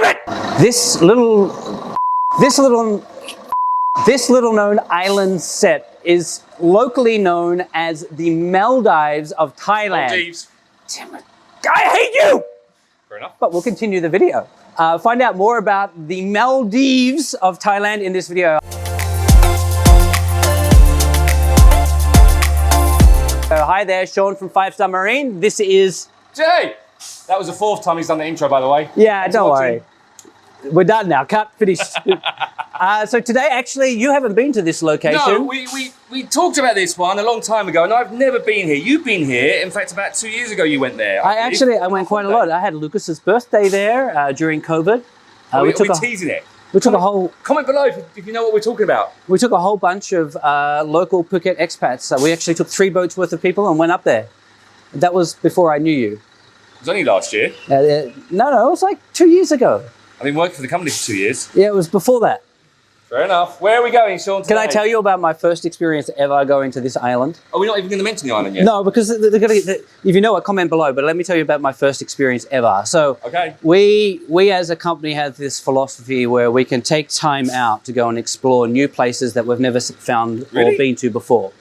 Damn it! This little known island set is locally known as the Maldives of Thailand. Maldives. Damn it. I hate you! Fair enough. But we'll continue the video. Find out more about the Maldives of Thailand in this video. Hi there, Sean from 5 Star Marine. This is... Jay! That was the 4th time he's done the intro, by the way. Yeah, don't worry. We're done now. Cut, finished. So today, actually, you haven't been to this location. No, we talked about this one a long time ago, and I've never been here. You've been here. In fact, about 2 years ago, you went there. I went quite a lot. I had Lucas's birthday there during COVID. Are we teasing it? We took a whole... Comment below if you know what we're talking about. We took a whole bunch of local Phuket expats. So we actually took 3 boats worth of people and went up there. That was before I knew you. It was only last year. No, it was like 2 years ago. I've been working for the company for 2 years. Yeah, it was before that. Fair enough. Where are we going, Sean, today? Can I tell you about my first experience ever going to this island? Are we not even going to mention the island yet? No, because if you know it, comment below. But let me tell you about my first experience ever. So okay. we as a company have this philosophy where we can take time out to go and explore new places that we've never found or been to before,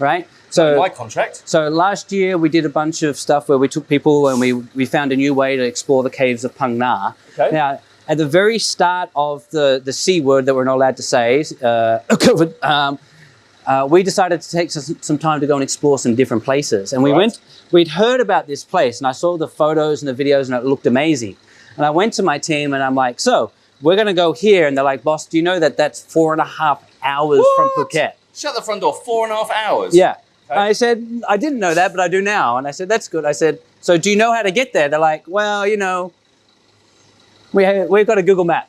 right? So my contract. So last year we did a bunch of stuff where we took people and we found a new way to explore the caves of Phang Na. Okay. Now, at the very start of the C word that we're not allowed to say, COVID, we decided to take some time to go and explore some different places. And we'd heard about this place, and I saw the photos and the videos, and it looked amazing. And I went to my team, and I'm like, so we're going to go here. And they're like, boss, do you know that that's 4.5 hours from Phuket? Shut the front door, 4.5 hours? Yeah. Okay. I said, I didn't know that, but I do now. And I said, that's good. I said, so do you know how to get there? They're like, well, you know, we've got a Google map.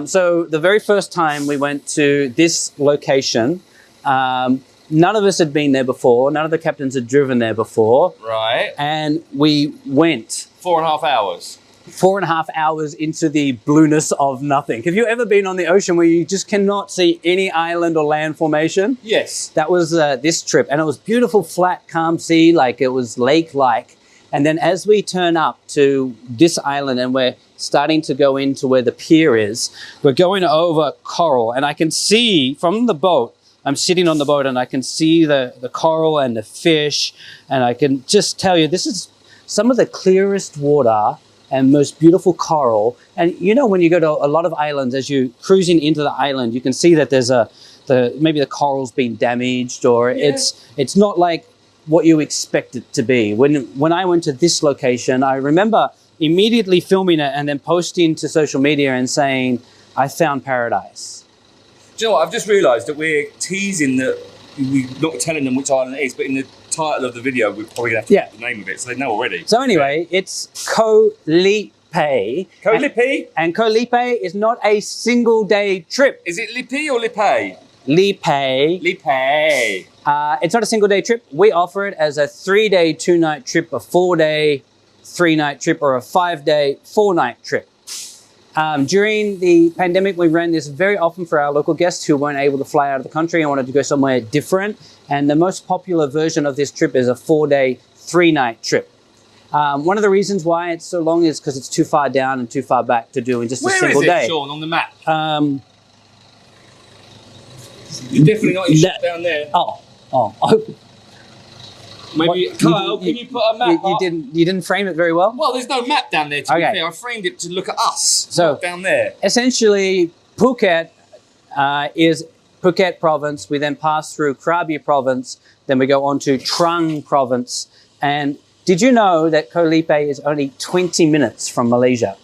So the very first time we went to this location, none of us had been there before. None of the captains had driven there before. Right. And we went. 4.5 hours. 4.5 hours into the blueness of nothing. Have you ever been on the ocean where you just cannot see any island or land formation? Yes. That was this trip. And it was beautiful, flat, calm sea, like it was lake-like. And then as we turn up to this island and we're starting to go into where the pier is, we're going over coral. And I can see from the boat, I'm sitting on the boat and I can see the coral and the fish. And I can just tell you, this is some of the clearest water and most beautiful coral. And you know, when you go to a lot of islands, as you're cruising into the island, you can see that there's maybe the coral's been damaged, or it's not like what you expect it to be. When I went to this location, I remember immediately filming it and then posting to social media and saying, I found paradise. Do you know what? I've just realised that we're teasing that we're not telling them which island it is, but in the title of the video, we're probably going to have to put the name of it, so they know already. So anyway, it's Koh Lipe. Koh Lipe? And Koh Lipe is not a single day trip. Is it Lipe or Lipe? Lipe. Lipe. It's not a single day trip. We offer it as a 3-day, 2-night trip, a 4-day, 3-night trip, or a 5-day, 4-night trip. During the pandemic, we ran this very often for our local guests who weren't able to fly out of the country and wanted to go somewhere different. And the most popular version of this trip is a 4-day, 3-night trip. One of the reasons why it's so long is because it's too far down and too far back to do in just a single day. Where is it, Sean, on the map? You're definitely not down there. Oh. Maybe, Kyle, can you put a map up? You didn't frame it very well? Well, there's no map down there, to be fair. I framed it to look at us, so down there. Essentially, Phuket is Phuket province. We then pass through Krabi province. Then we go on to Trang province. And did you know that Koh Lipe is only 20 minutes from Malaysia?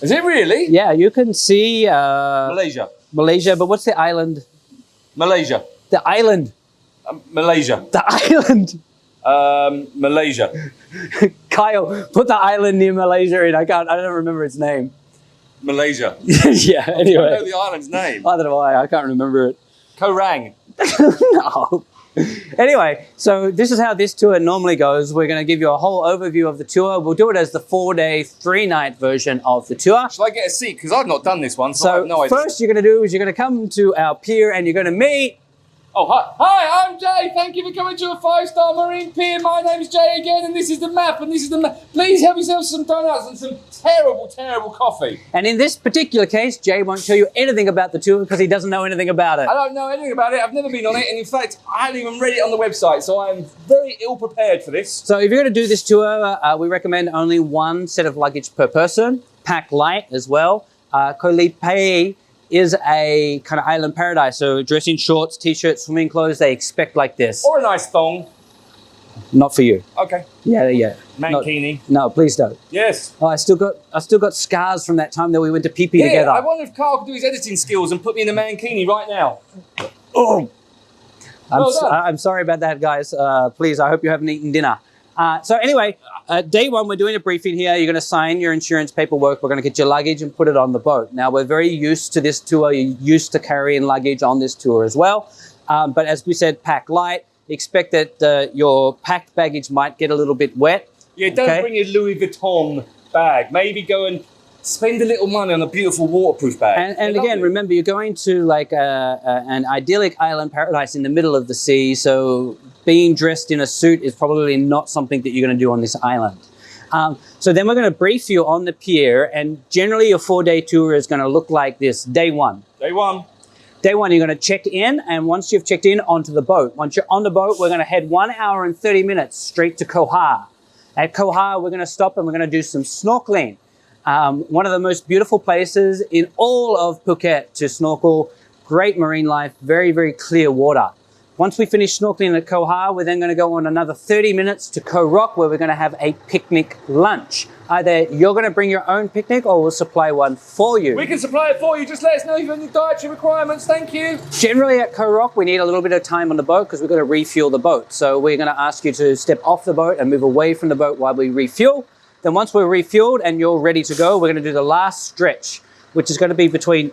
Is it really? Yeah, you can see... Malaysia. Malaysia, but what's the island? Malaysia. The island. Malaysia. The island. Malaysia. Kyle, put the island near Malaysia in. I don't remember its name. Malaysia. Yeah, anyway. I don't know the island's name. Either do I can't remember it. Koh Rang. No. Anyway, so this is how this tour normally goes. We're going to give you a whole overview of the tour. We'll do it as the 4-day, 3-night version of the tour. Shall I get a seat? Because I've not done this one, so I have no idea. First you're going to do is you're going to come to our pier and you're going to meet Oh, hi, I'm Jay. Thank you for coming to a 5-star marine pier. My name's Jay again, and this is the map, and this is the map. Please have yourself some donuts and some terrible, terrible coffee. And in this particular case, Jay won't tell you anything about the tour because he doesn't know anything about it. I don't know anything about it. I've never been on it, and in fact, I haven't even read it on the website, so I'm very ill prepared for this. So if you're going to do this tour, we recommend only one set of luggage per person. Pack light as well. Koh Lipe is a kind of island paradise. So dress in shorts, t-shirts, swimming clothes, they expect like this. Or a nice thong. Not for you. Okay. Yeah. Mankini. No, please don't. Yes. Oh, I still got scars from that time that we went to pee-pee together. I wonder if Carl could do his editing skills and put me in a mankini right now. Oh. Well I'm sorry about that, guys. Please, I hope you haven't eaten dinner. So anyway, day one, we're doing a briefing here. You're going to sign your insurance paperwork. We're going to get your luggage and put it on the boat. Now, we're very used to this tour. You're used to carrying luggage on this tour as well. But as we said, pack light. Expect that your packed baggage might get a little bit wet. Yeah, don't bring your Louis Vuitton bag. Maybe go and spend a little money on a beautiful waterproof bag. And again, remember, you're going to like an idyllic island paradise in the middle of the sea. So being dressed in a suit is probably not something that you're going to do on this island. So then we're going to brief you on the pier. And generally, your 4-day tour is going to look like this. Day one. Day one. Day one, you're going to check in. And once you've checked in, onto the boat. Once you're on the boat, we're going to head 1 hour and 30 minutes straight to Koh Lipe. At Koh Lipe, we're going to stop and we're going to do some snorkeling. One of the most beautiful places in all of Phuket to snorkel. Great marine life, very, very clear water. Once we finish snorkeling at Koh Lipe, we're then going to go on another 30 minutes to Koh Rock, where we're going to have a picnic lunch. Either you're going to bring your own picnic or we'll supply one for you. We can supply it for you. Just let us know if you have any dietary requirements. Thank you. Generally at Koh Rock, we need a little bit of time on the boat because we've got to refuel the boat. So we're going to ask you to step off the boat and move away from the boat while we refuel. Then once we're refueled and you're ready to go, we're going to do the last stretch, which is going to be between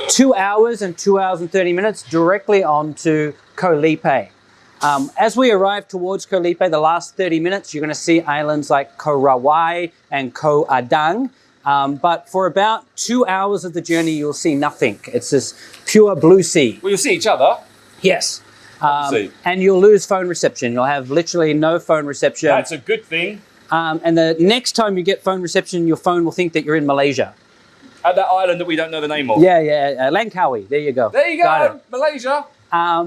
2 hours and 2 hours and 30 minutes directly onto Koh Lipe. As we arrive towards Koh Lipe, the last 30 minutes, you're going to see islands like Koh Rawai and Koh Adang. But for about 2 hours of the journey, you'll see nothing. It's this pure blue sea. Well, you'll see each other. Yes. And you'll lose phone reception. You'll have literally no phone reception. That's a good thing. And the next time you get phone reception, your phone will think that you're in Malaysia. At that island that we don't know the name of. Yeah. Langkawi. There you go. There you go. Malaysia.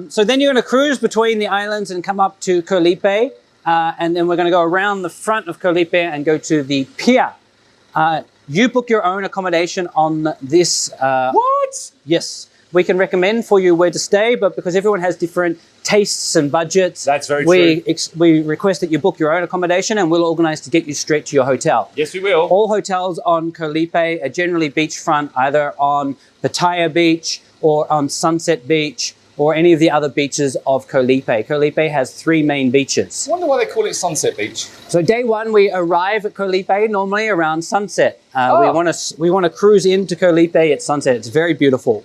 So then you're going to cruise between the islands and come up to Koh Lipe. And then we're going to go around the front of Koh Lipe and go to the pier. You book your own accommodation on this. What? Yes. We can recommend for you where to stay, but because everyone has different tastes and budgets, that's very true. We request that you book your own accommodation and we'll organize to get you straight to your hotel. Yes, we will. All hotels on Koh Lipe are generally beachfront, either on Pattaya Beach or on Sunset Beach or any of the other beaches of Koh Lipe. Koh Lipe has 3 main beaches. I wonder why they call it Sunset Beach. So day one, we arrive at Koh Lipe normally around sunset. We want to cruise into Koh Lipe at sunset. It's very beautiful.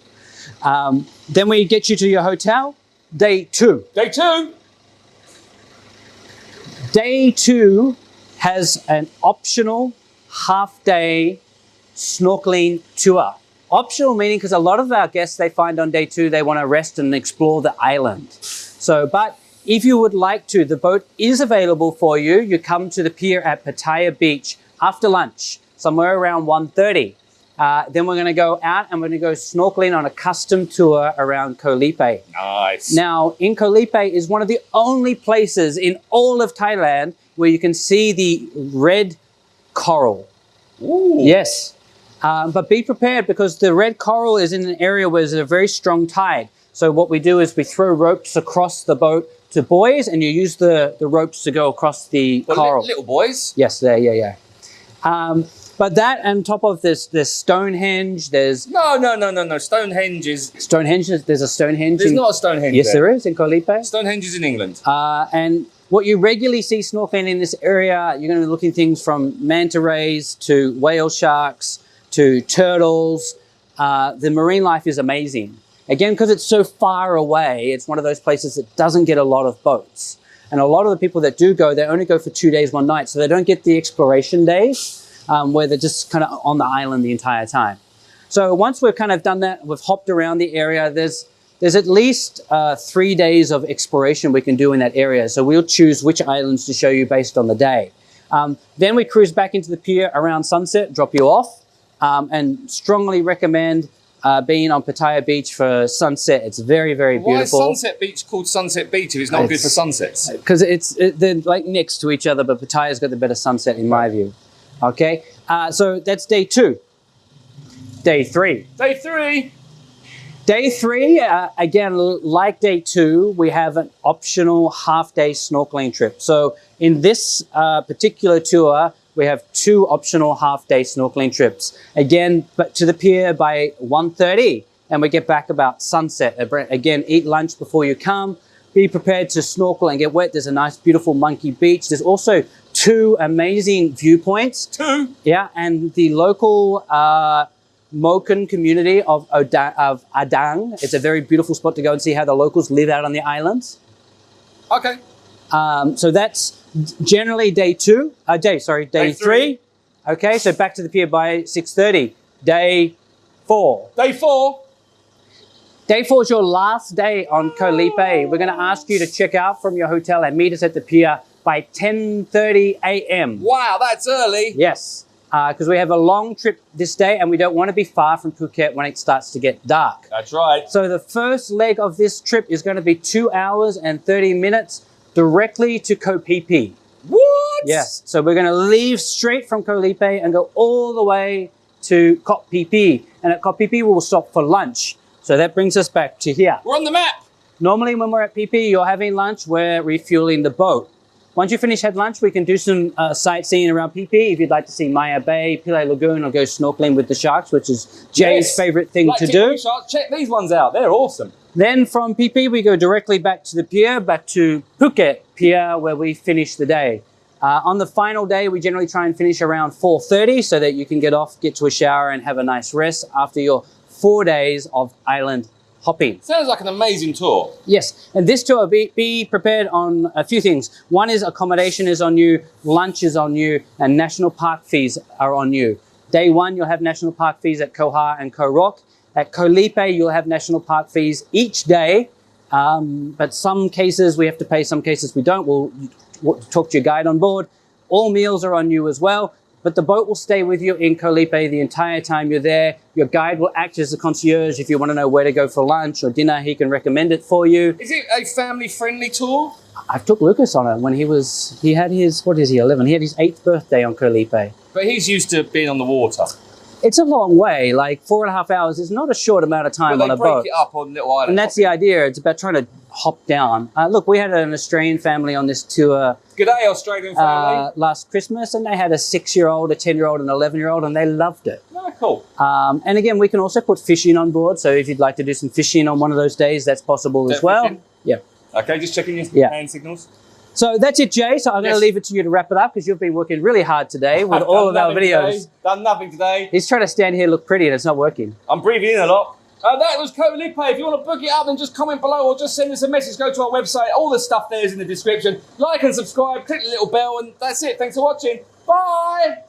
Then we get you to your hotel. Day two. Day two. Day two has an optional half-day snorkeling tour. Optional meaning because a lot of our guests, they find on day two, they want to rest and explore the island. So, but if you would like to, the boat is available for you. You come to the pier at Pattaya Beach after lunch, somewhere around 1:30. Then we're going to go out and we're going to go snorkeling on a custom tour around Koh Lipe. Nice. Now, in Koh Lipe is one of the only places in all of Thailand where you can see the red coral. Ooh. Yes. But be prepared because the red coral is in an area where there's a very strong tide. So what we do is we throw ropes across the boat to buoys and you use the ropes to go across the coral. Little boys? Yes, yeah. But that on top of this, there's Stonehenge, there's... No. Stonehenge is... Stonehenge, there's a Stonehenge. There's not a Stonehenge Yes, there is in Koh Lipe. Stonehenge is in England. And what you regularly see snorkeling in this area, you're going to be looking at things from manta rays to whale sharks to turtles. The marine life is amazing. Again, because it's so far away, it's one of those places that doesn't get a lot of boats. And a lot of the people that do go, they only go for 2 days, 1 night. So they don't get the exploration days where they're just kind of on the island the entire time. So once we've kind of done that, we've hopped around the area, there's there's at least 3 days of exploration we can do in that area. So we'll choose which islands to show you based on the day. Then we cruise back into the pier around sunset, drop you off, and strongly recommend being on Pattaya Beach for sunset. It's very, very beautiful. Why is Sunset Beach called Sunset Beach if it's not good for sunsets? Because they're like next to each other, but Pattaya's got the better sunset in my view. Okay, so that's day 2. Day 3. Day 3. Day 3, again, like day 2, we have an optional half-day snorkeling trip. So in this particular tour, we have 2 optional half-day snorkeling trips. Again, but to the pier by 1:30, and we get back about sunset. Again, eat lunch before you come. Be prepared to snorkel and get wet. There's a nice, beautiful monkey beach. There's also 2 amazing viewpoints. 2? Yeah, and the local Moken community of Adang. It's a very beautiful spot to go and see how the locals live out on the islands. Okay. So that's generally day 3. Okay, so back to the pier by 6:30. Day 4. Day 4. Day 4 is your last day on Koh Lipe. We're going to ask you to check out from your hotel and meet us at the pier by 10:30 a.m. Wow, that's early. Yes, because we have a long trip this day and we don't want to be far from Phuket when it starts to get dark. That's right. So the first leg of this trip is going to be 2 hours and 30 minutes directly to Koh Lipe. What? Yes, so we're going to leave straight from Koh Lipe and go all the way to Koh Lipe. And at Koh Lipe, we'll stop for lunch. So that brings us back to here. We're on the map. Normally when we're at Lipe, you're having lunch, we're refueling the boat. Once you finish at lunch, we can do some sightseeing around Lipe. If you'd like to see Maya Bay, Pillay Lagoon, or go snorkeling with the sharks, which is Jay's favorite thing to do. Sharks. Check these ones out. They're awesome. Then from Lipe, we go directly back to the pier, back to Phuket pier, where we finish the day. On the final day, we generally try and finish around 4:30 so that you can get off, get to a shower, and have a nice rest after your 4 days of island hopping. Sounds like an amazing tour. Yes, and this tour, be prepared on a few things. One is accommodation is on you, lunch is on you, and national park fees are on you. Day 1, you'll have national park fees at Koh Ha and Koh Rock. At Koh Lipe, you'll have national park fees each day, but some cases we have to pay, some cases we don't. We'll talk to your guide on board. All meals are on you as well. But the boat will stay with you in Koh Lipe the entire time you're there. Your guide will act as a concierge. If you want to know where to go for lunch or dinner, he can recommend it for you. Is it a family-friendly tour? I took Lucas on it when he had his, 11? He had his 8th birthday on Koh Lipe. But he's used to being on the water. It's a long way, like 4.5 hours is not a short amount of time on a boat. But they break it up on little islands. And that's the idea. It's about trying to hop down. Look, we had an Australian family on this tour. G'day, Australian family. Last Christmas, and they had a 6-year-old, a 10-year-old, and an 11-year-old, and they loved it. Oh, cool. And again, we can also put fishing on board. So if you'd like to do some fishing on one of those days, that's possible as well. Fishing? Yeah. Okay, just checking your hand signals. So that's it, Jay. So I'm going to leave it to you to wrap it up because you've been working really hard today with all of our videos. Done nothing today. He's trying to stand here, look pretty, and it's not working. I'm breathing in a lot. That was Koh Lipe. If you want to book it up, then just comment below or just send us a message. Go to our website. All the stuff there is in the description. Like and subscribe. Click the little bell, and that's it. Thanks for watching. Bye.